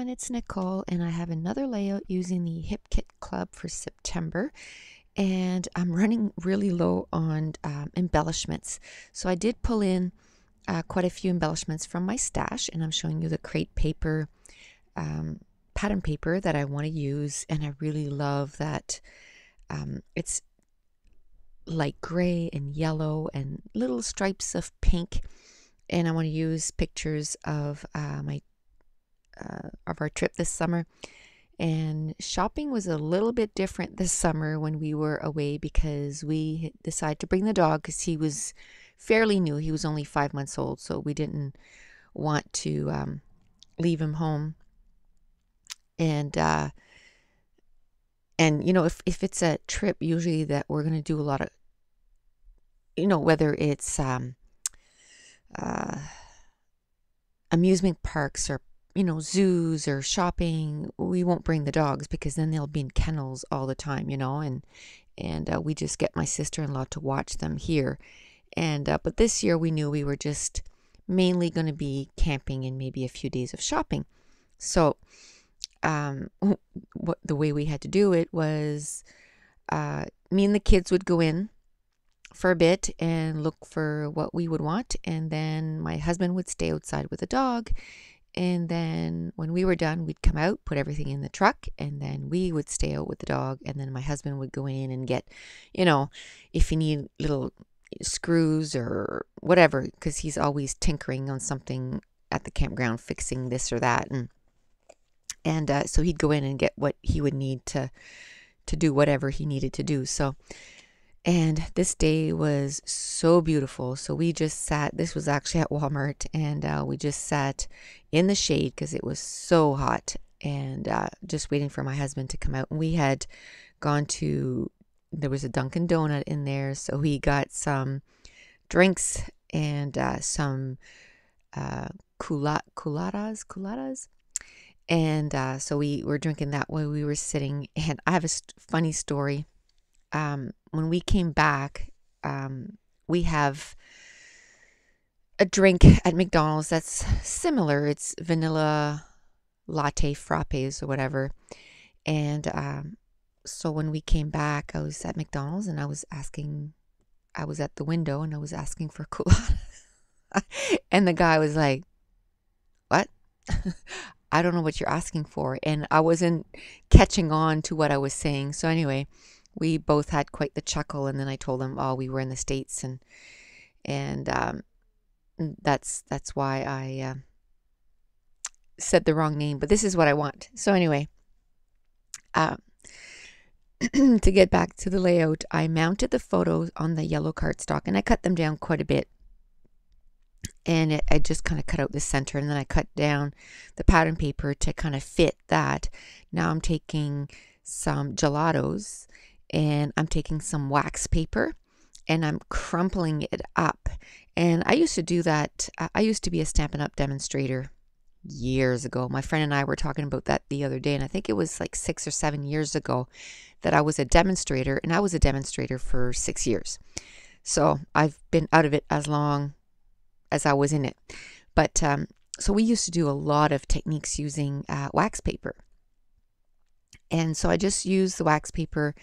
everyone, it's Nicole, and I have another layout using the Hip Kit Club for September, and I'm running really low on embellishments. So I did pull in quite a few embellishments from my stash, and I'm showing you the crate paper, pattern paper that I want to use, and I really love that it's light gray and yellow and little stripes of pink, and I want to use pictures of of our trip this summer. And shopping was a little bit different this summer when we were away because we decided to bring the dog because he was fairly new. He was only 5 months old, so we didn't want to leave him home. And you know, if it's a trip, usually that we're going to do a lot of, you know, whether it's amusement parks or, you know, zoos or shopping, we won't bring the dogs because then they'll be in kennels all the time, you know, and we just get my sister-in-law to watch them here. And but this year we knew we were just mainly going to be camping and maybe a few days of shopping. So the way we had to do it was me and the kids would go in for a bit and look for what we would want, and then my husband would stay outside with the dog. And then when we were done, we'd come out, put everything in the truck, and then we would stay out with the dog. And then my husband would go in and get, you know, if you need little screws or whatever, because he's always tinkering on something at the campground, fixing this or that. And so he'd go in and get what he would need to do whatever he needed to do. So, and this day was so beautiful. So we just sat, this was actually at Walmart, and we just sat in the shade because it was so hot, and just waiting for my husband to come out. And we had gone to, there was a Dunkin' Donut in there, so we got some drinks and some coladas. And so we were drinking that while we were sitting. And I have a funny story. When we came back, we have a drink at McDonald's that's similar. It's vanilla latte frappes or whatever. And so when we came back, I was at McDonald's and I was at the window and I was asking for coladas. And the guy was like, "What?" I don't know what you're asking for. And I wasn't catching on to what I was saying. So anyway, we both had quite the chuckle, and then I told him, oh, we were in the States, and that's why I said the wrong name, but this is what I want. So anyway, to get back to the layout, I mounted the photos on the yellow cardstock, and I cut them down quite a bit. And I just kind of cut out the center, and then I cut down the pattern paper to kind of fit that. Now I'm taking some gelatos, and I'm taking some wax paper, and I'm crumpling it up. And I used to do that. I used to be a Stampin' Up! Demonstrator years ago. My friend and I were talking about that the other day, and I think it was like 6 or 7 years ago that I was a demonstrator, and I was a demonstrator for 6 years. So I've been out of it as long as I was in it. But so we used to do a lot of techniques using wax paper. And so I just used the wax paper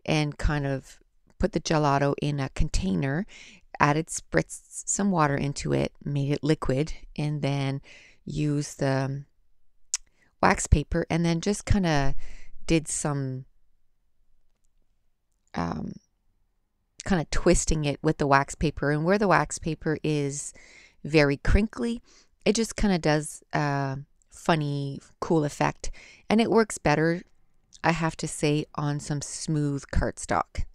and kind of put the gelato in a container, spritzed some water into it, made it liquid, and then used the wax paper, and then just kind of did some kind of twisting it with the wax paper. And where the wax paper is very crinkly, it just kind of does a funny, cool effect. And it works better, I have to say, on some smooth cardstock.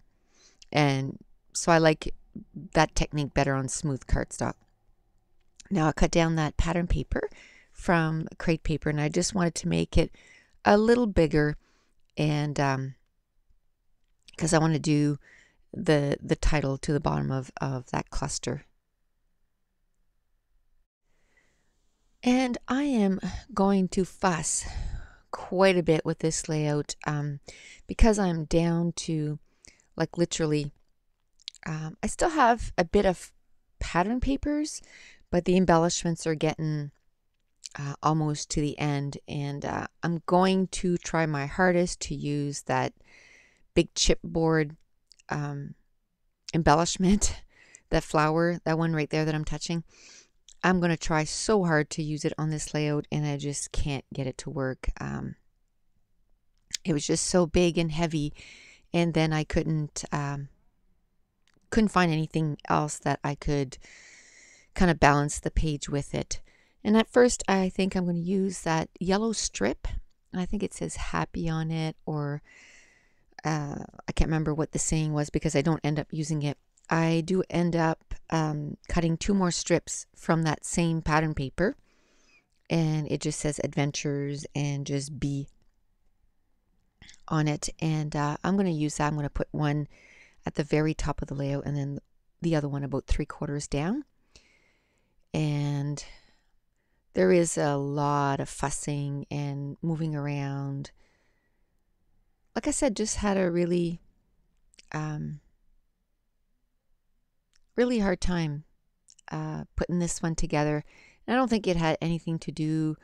And so I like that technique better on smooth cardstock. Now I cut down that pattern paper from crate paper, and I just wanted to make it a little bigger, and because I want to do the title to the bottom of that cluster. And I am going to fuss quite a bit with this layout because I'm down to like literally, I still have a bit of pattern papers, but the embellishments are getting almost to the end, and I'm going to try my hardest to use that big chipboard embellishment, that flower, that one right there that I'm touching. I'm going to try so hard to use it on this layout, and I just can't get it to work. It was just so big and heavy, and then I couldn't find anything else that I could kind of balance the page with it. And at first, I think I'm going to use that yellow strip. I think it says happy on it, or I can't remember what the saying was because I don't end up using it. I do end up cutting 2 more strips from that same pattern paper, and it just says adventures and just be on it. And I'm going to use that. I'm going to put one at the very top of the layout and then the other one about 3/4 down. And there is a lot of fussing and moving around. Like I said, just had a really really hard time putting this one together. And I don't think it had anything to do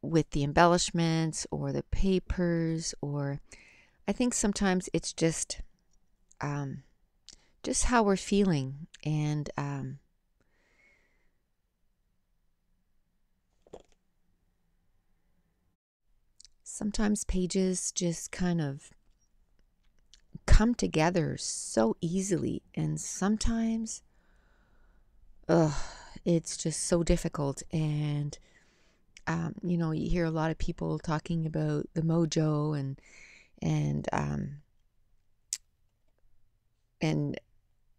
with the embellishments or the papers, or I think sometimes it's just how we're feeling. And sometimes pages just kind of come together so easily, and sometimes it's just so difficult. And you know, you hear a lot of people talking about the mojo, and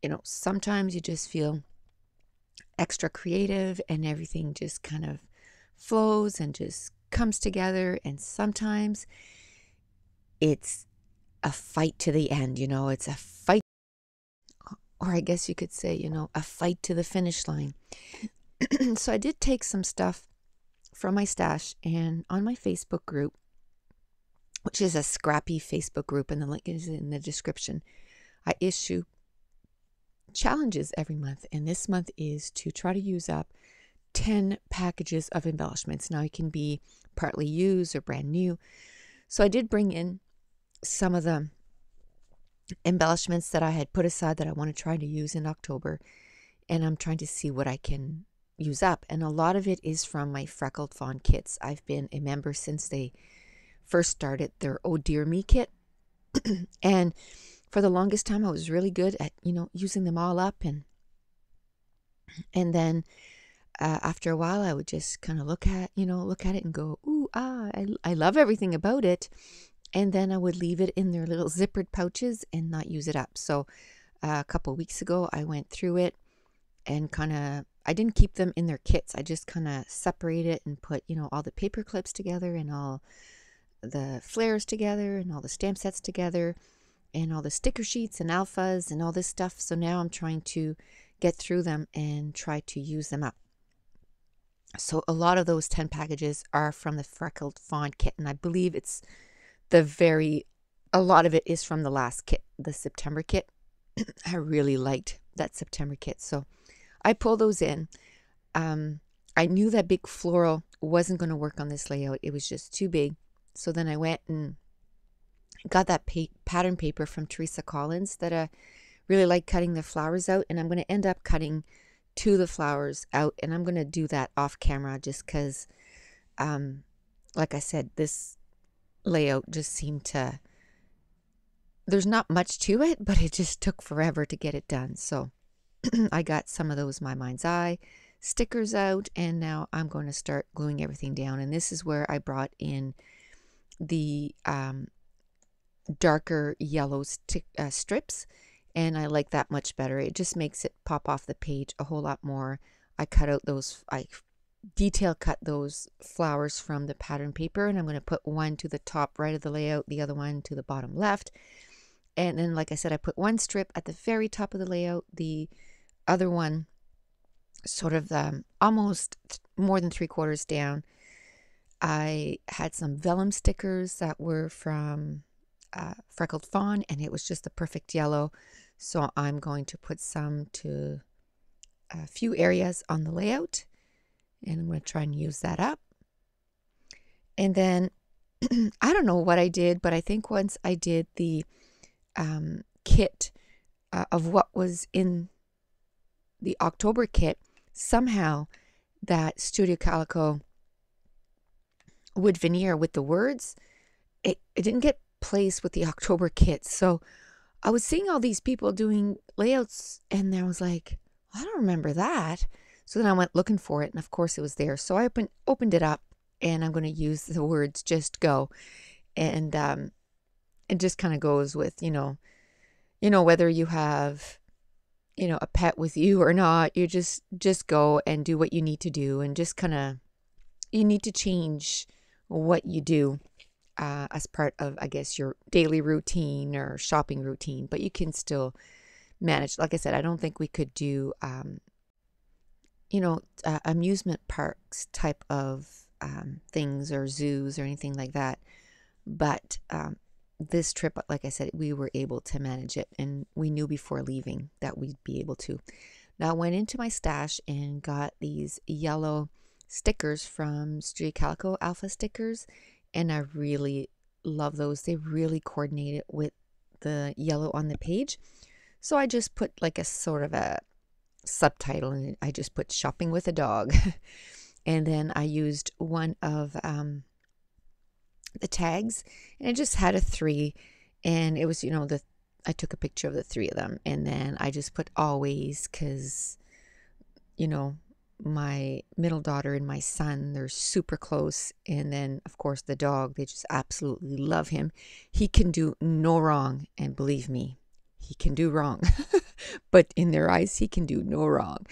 you know, sometimes you just feel extra creative and everything just kind of flows and just comes together, and sometimes it's a fight to the end. You know, it's a fight, or I guess you could say, you know, a fight to the finish line. So I did take some stuff from my stash, and on my Facebook group, which is a scrappy Facebook group, and the link is in the description, I issue challenges every month, and this month is to try to use up 10 packages of embellishments. Now, it can be partly used or brand new. So I did bring in some of the embellishments that I had put aside that I want to try to use in October, and I'm trying to see what I can use up. And a lot of it is from my Freckled Fawn kits. I've been a member since they first started their Oh Dear Me kit. And for the longest time, I was really good at, you know, using them all up. And then after a while, I would just kind of look at it and go, ooh, I love everything about it. And then I would leave it in their little zippered pouches and not use it up. So a couple of weeks ago, I went through it and I didn't keep them in their kits. I just kind of separated and put, you know, all the paper clips together and all the flares together and all the stamp sets together and all the sticker sheets and alphas and all this stuff. So now I'm trying to get through them and try to use them up. So a lot of those 10 packages are from the Freckled Fawn kit, and I believe it's a lot of it is from the last kit, the September kit. I really liked that September kit, so I pulled those in. I knew that big floral wasn't going to work on this layout. It was just too big. So then I went and got that pattern paper from Teresa Collins that I really like cutting the flowers out, and I'm going to end up cutting 2 of the flowers out, and I'm going to do that off camera just because, like I said, this layout just seemed to, there's not much to it, but it just took forever to get it done. So I got some of those My Mind's Eye stickers out, and now I'm going to start gluing everything down. And this is where I brought in the darker yellow strips, and I like that much better. It just makes it pop off the page a whole lot more. I detail cut those flowers from the pattern paper, and I'm going to put one to the top right of the layout, the other one to the bottom left. And then, like I said, I put one strip at the very top of the layout, the other one sort of almost more than 3/4 down. I had some vellum stickers that were from Freckled Fawn, and it was just the perfect yellow. So I'm going to put some to a few areas on the layout, And I'm going to try and use that up. And then I don't know what I did, but I think once I did the kit of what was in the October kit, somehow that Studio Calico wood veneer with the words, it didn't get placed with the October kit. So I was seeing all these people doing layouts, and I was like, I don't remember that. So then I went looking for it, and of course it was there. So I opened it up, and I'm going to use the words "just go," and it just kind of goes with whether you have a pet with you or not, you just go and do what you need to do, and just kind of you need to change what you do as part of, I guess, your daily routine or shopping routine, but you can still manage. Like I said, I don't think we could do amusement parks type of things or zoos or anything like that. But this trip, like I said, we were able to manage it, and we knew before leaving that we'd be able to. Now I went into my stash and got these yellow stickers from Studio Calico, Alpha stickers, and I really love those. They really coordinate it with the yellow on the page. So I just put like a sort of a subtitle, and I just put shopping with a dog. And then I used one of the tags, and it just had a 3, and it was I took a picture of the 3 of them, and then I just put always, because my middle daughter and my son, they're super close, and then of course the dog, they just absolutely love him. He can do no wrong, and believe me, he can do wrong. But in their eyes, he can do no wrong.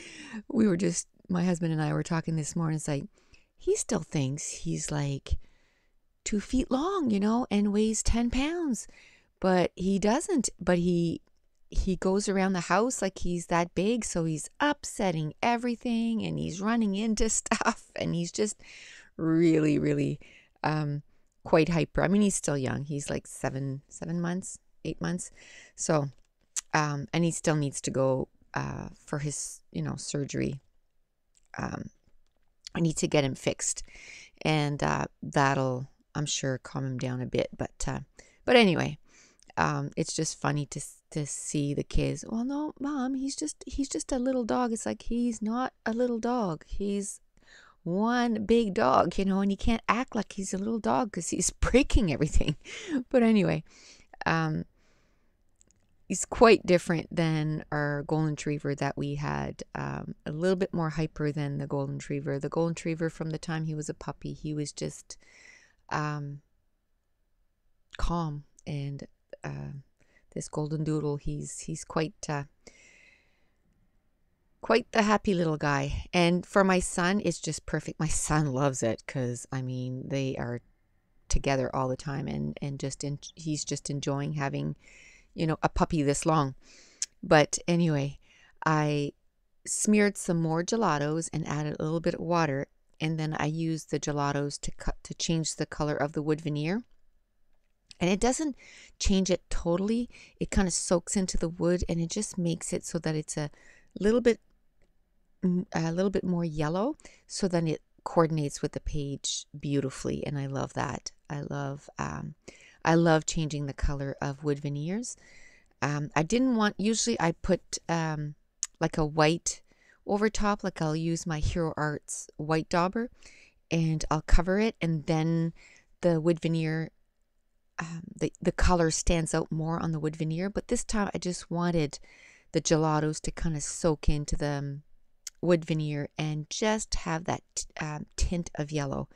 My husband and I were talking this morning. It's like, he still thinks he's like 2 feet long, and weighs 10 pounds, but he doesn't. But he goes around the house like he's that big, so he's upsetting everything, and he's running into stuff, and he's just really, really quite hyper. I mean, he's still young. He's like 7 months, 8 months. So, and he still needs to go for his, surgery. I need to get him fixed, and that'll, I'm sure, calm him down a bit. But anyway, it's just funny to see the kids. Well, no, Mom, he's just a little dog. It's like, he's not a little dog. He's one big dog, and he can't act like he's a little dog because he's breaking everything. But anyway, he's quite different than our golden retriever that we had. A little bit more hyper than the golden retriever. The golden retriever, from the time he was a puppy, he was just calm, and this golden doodle, he's quite the happy little guy. And for my son, it's just perfect. My son loves it because, I mean, they are together all the time, and he's just enjoying having a puppy this long. But anyway, I smeared some more gelatos and added a little bit of water, and then I used the gelatos to change the color of the wood veneer. And it doesn't change it totally. It kind of soaks into the wood, and it just makes it so that it's a little bit more yellow, so then it coordinates with the page beautifully, and I love that. I love changing the color of wood veneers. I didn't want, usually I put like a white over top, like I'll use my Hero Arts white dauber, and I'll cover it, and then the wood veneer, the color stands out more on the wood veneer. But this time I just wanted the gelatos to kind of soak into the wood veneer and just have that tint of yellow.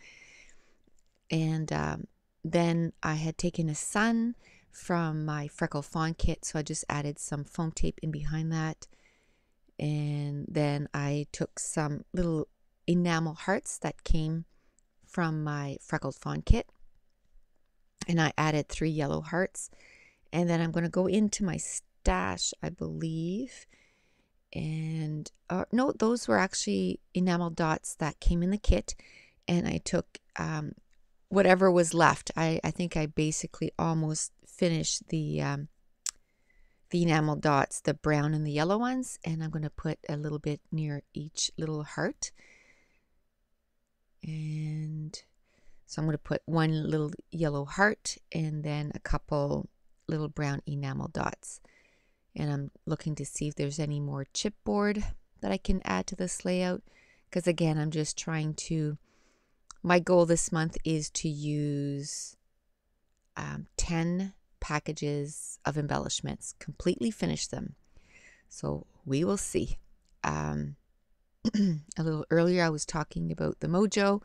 And then I had taken a sun from my Freckle Fawn kit, so I just added some foam tape in behind that. And then I took some little enamel hearts that came from my Freckled Fawn kit, and I added 3 yellow hearts. And then I'm going to go into my stash, I believe. And no, those were actually enamel dots that came in the kit, and I took whatever was left. I think I basically almost finished the enamel dots, the brown and the yellow ones, and I'm going to put a little bit near each little heart. And so I'm going to put one little yellow heart and then a couple little brown enamel dots. And I'm looking to see if there's any more chipboard that I can add to this layout. Because again, I'm just trying to, my goal this month is to use 10 packages of embellishments, completely finish them. So we will see. A little earlier I was talking about the mojo.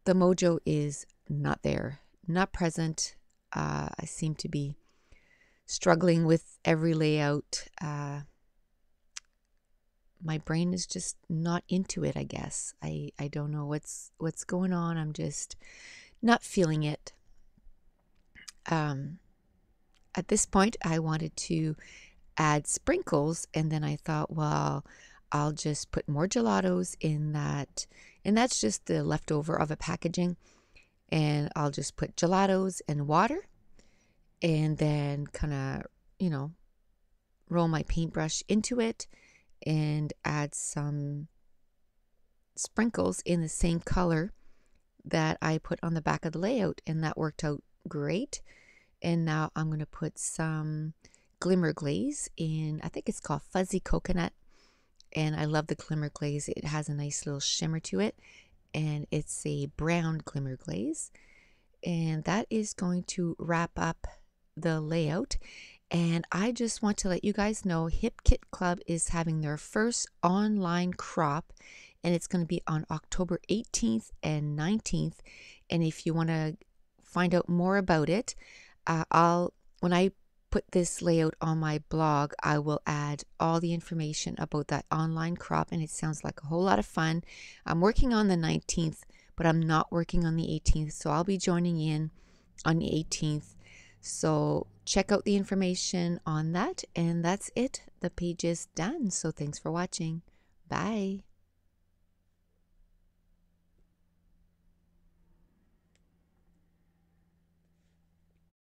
The mojo is not there, not present. I seem to be struggling with every layout. My brain is just not into it, I guess. I don't know what's going on. I'm just not feeling it. At this point, I wanted to add sprinkles, and then I thought, well, I'll just put more gelatos in that, and that's just the leftover of a packaging, and I'll just put gelatos and water, and then kind of, roll my paintbrush into it and add some sprinkles in the same color that I put on the back of the layout, and that worked out great. And now I'm going to put some glimmer glaze in, I think it's called Fuzzy Coconut, and I love the glimmer glaze. It has a nice little shimmer to it, and it's a brown glimmer glaze, and that is going to wrap up the layout. And I just want to let you guys know Hip Kit Club is having their first online crop, and it's going to be on October 18th and 19th. And if you want to find out more about it, when I put this layout on my blog, I will add all the information about that online crop, and it sounds like a whole lot of fun. I'm working on the 19th, but I'm not working on the 18th, so I'll be joining in on the 18th. So check out the information on that, and that's it. The page is done. So thanks for watching. Bye.